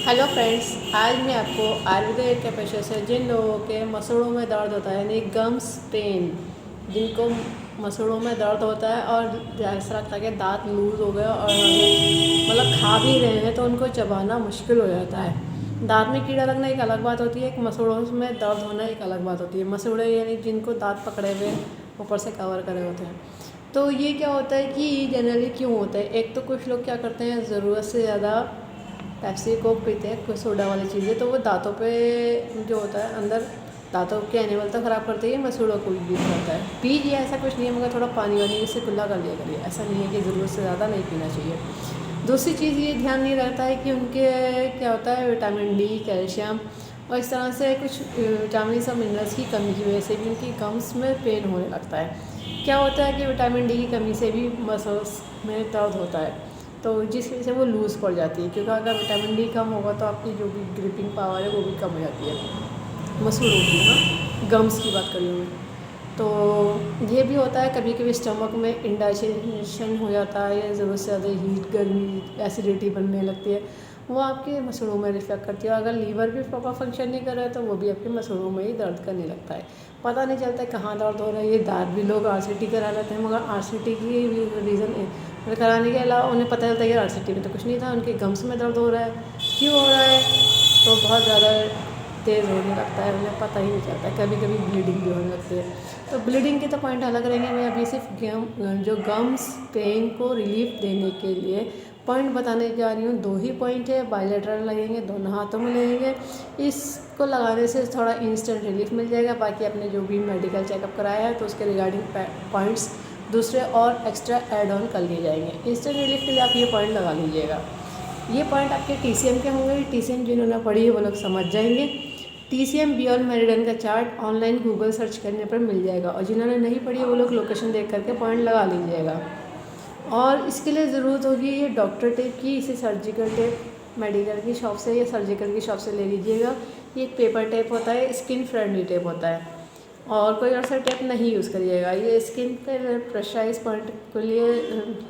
Hello friends, आज मैं आपको आयुर्वेद के पेशे से जिन लोगों के मसूड़ों में दर्द होता है यानी गम्स पेन, जिनको मसूड़ों में दर्द होता है और ऐसा लगता है कि दांत लूज़ हो गया और मतलब खा भी रहे हैं तो उनको चबाना मुश्किल हो जाता है। दांत में कीड़ा लगना एक अलग बात होती है, एक मसूड़ों में दर्द होना एक अलग बात होती है। मसूड़े यानी जिनको दांत पकड़े हुए ऊपर से कवर करे होते हैं। तो ये क्या होता है कि जनरली क्यों होता है, एक तो कुछ लोग क्या करते हैं, ज़रूरत से ज़्यादा पेप्सी कोक पीते हैं, कुछ सोडा वाली चीज़ें, तो वो दांतों पे जो होता है अंदर दांतों के एनिमल तो ख़राब करते ही, मसूड़ों को भी करता है। पीजिए, ऐसा कुछ नहीं है, मगर थोड़ा पानी वानी इससे कुल्ला कर लिया करिए। ऐसा नहीं है कि ज़रूरत से ज़्यादा नहीं पीना चाहिए। दूसरी चीज़ ये ध्यान नहीं रहता है कि उनके क्या होता है, विटामिन डी, कैल्शियम और इस तरह से कुछ विटामिन और मिनरल्स की कमी की वजह से भी उनकी गम्स में पेन होने लगता है। क्या होता है कि विटामिन डी की कमी से भी मसल्स में दर्द होता है, तो जिस वजह से वो लूज़ पड़ जाती है, क्योंकि अगर विटामिन डी कम होगा तो आपकी जो भी ग्रिपिंग पावर है वो भी कम हो जाती है मसूड़ों की। हाँ, गम्स की बात करी हूँ मैं। तो ये भी होता है, कभी कभी स्टमक में इंडाइजेशन हो जाता है या ज़रूरत से ज़्यादा हीट, गर्मी, एसिडिटी बनने लगती है, वो आपके मसूड़ों में रिफ्लेक्ट करती है। अगर लीवर भी प्रॉपर फंक्शन नहीं कर रहा है तो वो भी आपके मसूड़ों में ही दर्द करने लगता है। पता नहीं चलता है कहाँ दर्द हो रहा है। ये दांत भी लोग आरसीटी करा लेते हैं, मगर आरसीटी की रीज़न कराने के अलावा उन्हें पता चलता है कि आरसीटी में तो कुछ नहीं था, उनके गम्स में दर्द हो रहा है। क्यों हो रहा है? तो बहुत ज़्यादा तेज़ होने लगता है, उन्हें पता ही नहीं चलता। कभी कभी ब्लीडिंग भी होने लगती है। तो ब्लीडिंग के तो पॉइंट अलग रहेंगे। मैं अभी सिर्फ जो गम्स पेन को रिलीफ देने के लिए पॉइंट बताने जा रही हूँ। 2 ही पॉइंट है, बायलैटरल लगेंगे, दोनों हाथों में लगेंगे। इसको लगाने से थोड़ा इंस्टेंट रिलीफ मिल जाएगा। बाकी आपने जो भी मेडिकल चेकअप कराया है तो उसके रिगार्डिंग पॉइंट्स दूसरे और एक्स्ट्रा ऐड ऑन कर लिए जाएंगे। इंस्टेंट रिलीफ के लिए आप ये पॉइंट लगा लीजिएगा। ये पॉइंट आपके टीसीएम के होंगे। टीसीएम जिन्होंने पढ़ी है वो लोग समझ जाएंगे। टीसीएम बियॉन्ड मेरिडियन का चार्ट ऑनलाइन गूगल सर्च करने पर मिल जाएगा, और जिन्होंने नहीं पढ़ी है वो लोग लोकेशन देख करके पॉइंट लगा लीजिएगा। और इसके लिए ज़रूरत होगी ये डॉक्टर टेप की। इसे सर्जिकल टेप मेडिकल की शॉप से या सर्जिकल की शॉप से ले लीजिएगा। ये एक पेपर टेप होता है, स्किन फ्रेंडली टेप होता है, और कोई और सा टेप नहीं यूज़ करिएगा। ये स्किन पर प्रेशराइज पॉइंट के लिए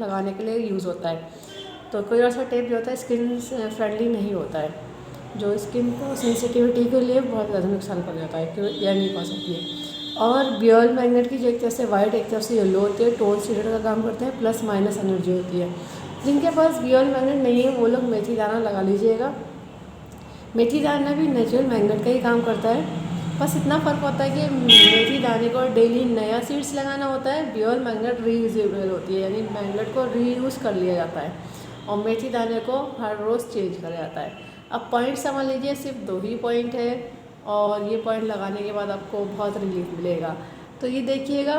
लगाने के लिए यूज़ होता है। तो कोई और सा टेप जो होता है स्किन फ्रेंडली नहीं होता है, जो स्किन को सेंसिटिविटी के लिए बहुत ज़्यादा नुकसान कर जाता है, क्यों यह नहीं पा सकती है। और बियल मैग्नेट की जो एक तरफ से वाइट एक तरफ से येलो होती है, टोन सीडर का काम करते हैं, प्लस माइनस एनर्जी होती है। जिनके पास बियल मैग्नेट नहीं है वो लोग मेथी दाना लगा लीजिएगा। मेथी दाना भी नेचुरल मैग्नेट का ही काम करता है, बस इतना फ़र्क होता है कि मेथी दाने को डेली नया सीड्स लगाना होता है। बियल मैग्नेट रीयूजेबल होती है, यानी मैग्नेट को रीयूज़ कर लिया जाता है, और मेथी दाने को हर रोज़ चेंज करा जाता है। अब पॉइंट समझ लीजिए, सिर्फ 2 ही पॉइंट है, और ये पॉइंट लगाने के बाद आपको बहुत रिलीफ मिलेगा। तो ये देखिएगा,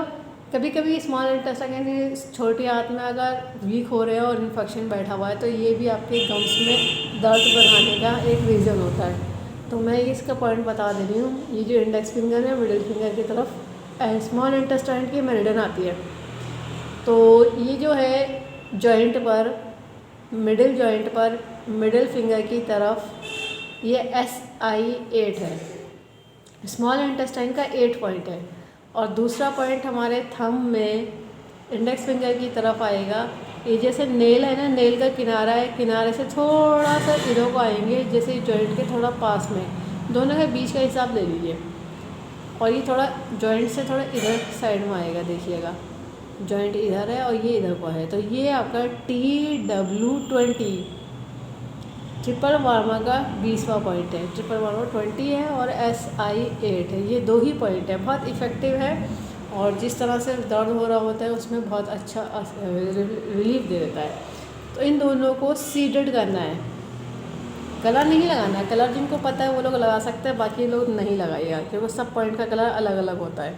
कभी कभी स्मॉल इंटेस्टाइन यानी छोटी आंत में अगर वीक हो रहे हो और इन्फेक्शन बैठा हुआ है तो ये भी आपके गम्स में दर्द बढ़ाने का एक रीज़न होता है। तो मैं इसका पॉइंट बता दे रही हूँ। ये जो इंडेक्स फिंगर है, मिडिल फिंगर की तरफ स्मॉल इंटेस्टाइन की मेरिडियन आती है। तो ये जो है जॉइंट पर, मिडिल जॉइंट पर, मिडिल फिंगर की तरफ ये SI8 है। स्मॉल इंटेस्टाइन का 8 पॉइंट है, और दूसरा पॉइंट हमारे थंब में इंडेक्स फिंगर की तरफ आएगा। ये जैसे नेल है ना, नेल का किनारा है, किनारे से थोड़ा सा इधर को आएंगे, जैसे जॉइंट के थोड़ा पास में, दोनों के बीच का हिसाब ले लीजिए। और ये थोड़ा जॉइंट से थोड़ा इधर साइड में आएगा, देखिएगा जॉइंट इधर है और ये इधर को है। तो ये आपका TW20 ट्रिपल वार्मा का 20वां पॉइंट है। ट्रिपल वार्मा 20 है और SI8 है। ये 2 ही पॉइंट है, बहुत इफ़ेक्टिव है, और जिस तरह से दर्द हो रहा होता है उसमें बहुत अच्छा रिलीफ दे देता है। तो इन दोनों को सीडेड करना है, कलर नहीं लगाना है। कलर जिनको पता है वो लोग लगा सकते हैं, बाकी लोग नहीं लगाइएगा, क्योंकि सब पॉइंट का कलर अलग अलग होता है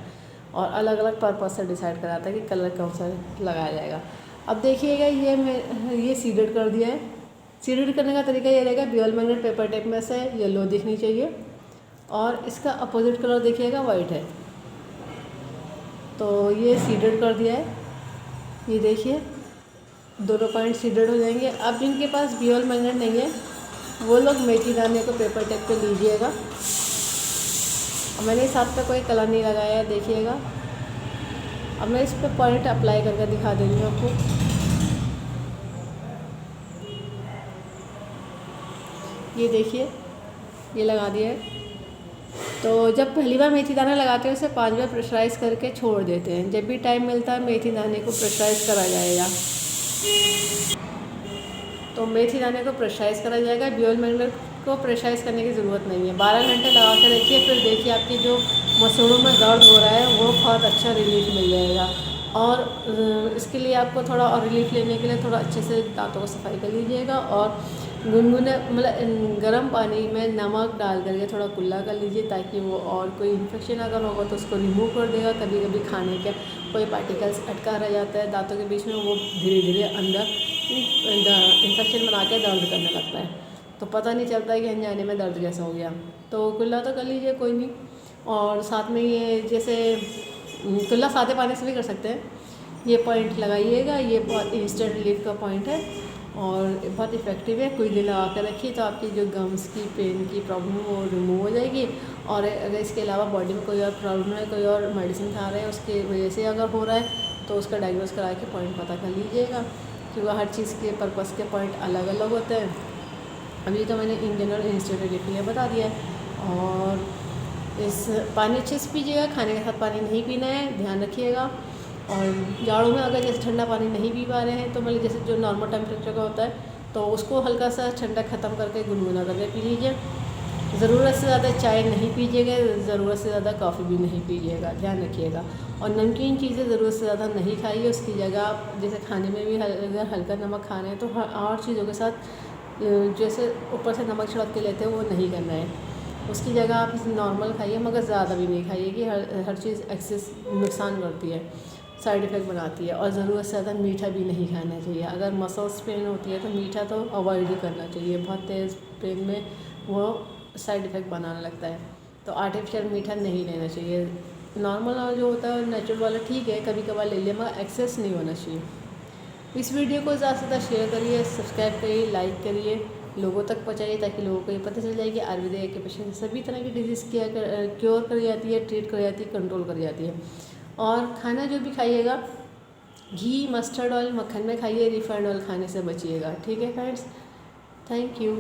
और अलग अलग पर्पज़ से डिसाइड कराता है कि कलर कौन सा लगाया जाएगा। अब देखिएगा, ये सीडेड कर दिया है। सीडेड करने का तरीका ये रहेगा, बियल मैग्नेट पेपर टेप में से येलो दिखनी चाहिए, और इसका अपोजिट कलर देखिएगा वाइट है। तो ये सीडेड कर दिया है, ये देखिए दोनों पॉइंट सीडेड हो जाएंगे। अब जिनके पास बियल मैग्नेट नहीं है वो लोग मेथी दाने को पेपर टेप पे लीजिएगा। अब मैंने इस हाथ पे कोई कलर नहीं लगाया है, देखिएगा। अब मैं इस पर पॉइंट अप्लाई करके दिखा दे रही हूँ आपको। ये देखिए, ये लगा दिया है। तो जब पहली बार मेथी दाना लगाते हैं उसे 5 बार प्रेशराइज़ करके छोड़ देते हैं। जब भी टाइम मिलता है मेथी दाने को प्रेशराइज़ करा जाएगा। तो मेथी दाने को प्रेशराइज़ करा जाएगा। ब्यूल मैग्नेट को प्रेशराइज़ करने की ज़रूरत नहीं है। 12 घंटे लगा कर रखिए, फिर देखिए आपकी जो मसूड़ों में दर्द हो रहा है वो बहुत अच्छा रिलीफ मिल जाएगा। और इसके लिए आपको थोड़ा और रिलीफ लेने के लिए थोड़ा अच्छे से दांतों को सफाई कर लीजिएगा और गुनगुने मतलब गर्म पानी में नमक डाल करके थोड़ा कुल्ला कर लीजिए, ताकि वो और कोई इन्फेक्शन अगर होगा तो उसको रिमूव कर देगा। कभी कभी खाने के कोई पार्टिकल्स अटका रह जाता है दांतों के बीच में, वो धीरे धीरे अंदर इन्फेक्शन बना के दर्द करने लगता है, तो पता नहीं चलता है कि अनजाने में दर्द कैसा हो गया। तो कुल्ला तो कर लीजिए, कोई नहीं। और साथ में ये जैसे कुल्ला सादे पानी से भी कर सकते हैं। ये पॉइंट लगाइएगा, ये बहुत इंस्टेंट रिलीफ का पॉइंट है और बहुत इफ़ेक्टिव है। कुछ दिन लगा कर रखिए तो आपकी जो गम्स की पेन की प्रॉब्लम है वो रिमूव हो जाएगी। और अगर इसके अलावा बॉडी में कोई और प्रॉब्लम है, कोई और मेडिसिन खा रहे हैं उसकी वजह से अगर हो रहा है तो उसका डायग्नोस करा के पॉइंट पता कर लीजिएगा, क्योंकि हर चीज़ के पर्पज़ के पॉइंट अलग अलग होते हैं। अभी तो मैंने इन जनरल इंस्टेंट रिलीफ के लिए बता दिया है। और इस पानी अच्छे से पीजिएगा, खाने के साथ पानी नहीं पीना है, ध्यान रखिएगा। और जाड़ों में अगर जैसे ठंडा पानी नहीं पी पा रहे हैं तो मतलब जैसे जो नॉर्मल टेम्परेचर का होता है तो उसको हल्का सा ठंडा ख़त्म करके गुनगुना करके पी लीजिए। ज़रूरत से ज़्यादा चाय नहीं पीजिएगा, ज़रूरत से ज़्यादा कॉफ़ी भी नहीं पीजिएगा, ध्यान रखिएगा। और नमकीन चीज़ें ज़रूरत से ज़्यादा नहीं खाइए, उसकी जगह आप जैसे खाने में भी अगर हल्का नमक खा रहे हैं तो और चीज़ों के साथ जैसे ऊपर से नमक छिड़क के लेते हैं वो नहीं करना है। उसकी जगह आप नॉर्मल खाइए, मगर ज़्यादा भी नहीं खाइए कि हर चीज़ एक्सेस नुकसान करती है, साइड इफ़ेक्ट बनाती है। और ज़रूरत से ज़्यादा मीठा भी नहीं खाना चाहिए। अगर मसल्स पेन होती है तो मीठा तो अवॉइड ही करना चाहिए, बहुत तेज़ पेन में वो साइड इफ़ेक्ट बनाने लगता है। तो आर्टिफिशियल मीठा नहीं लेना चाहिए। नॉर्मल जो होता है नेचुरल वाला ठीक है, कभी कभार ले लिया, मगर एक्सेस नहीं होना चाहिए। इस वीडियो को ज़्यादा से ज़्यादा शेयर करिए, सब्सक्राइब करिए, लाइक करिए, लोगों तक पहुँचाइए, ताकि लोगों को ये पता चल जाए कि आयुर्वेदिक के पेशेंट सभी तरह की डिजीज़ क्योर करी जाती है, ट्रीट करी जाती है, कंट्रोल करी जाती है। और खाना जो भी खाइएगा घी, मस्टर्ड ऑयल, मक्खन में खाइए, रिफाइंड ऑयल खाने से बचिएगा। ठीक है फ्रेंड्स, थैंक यू।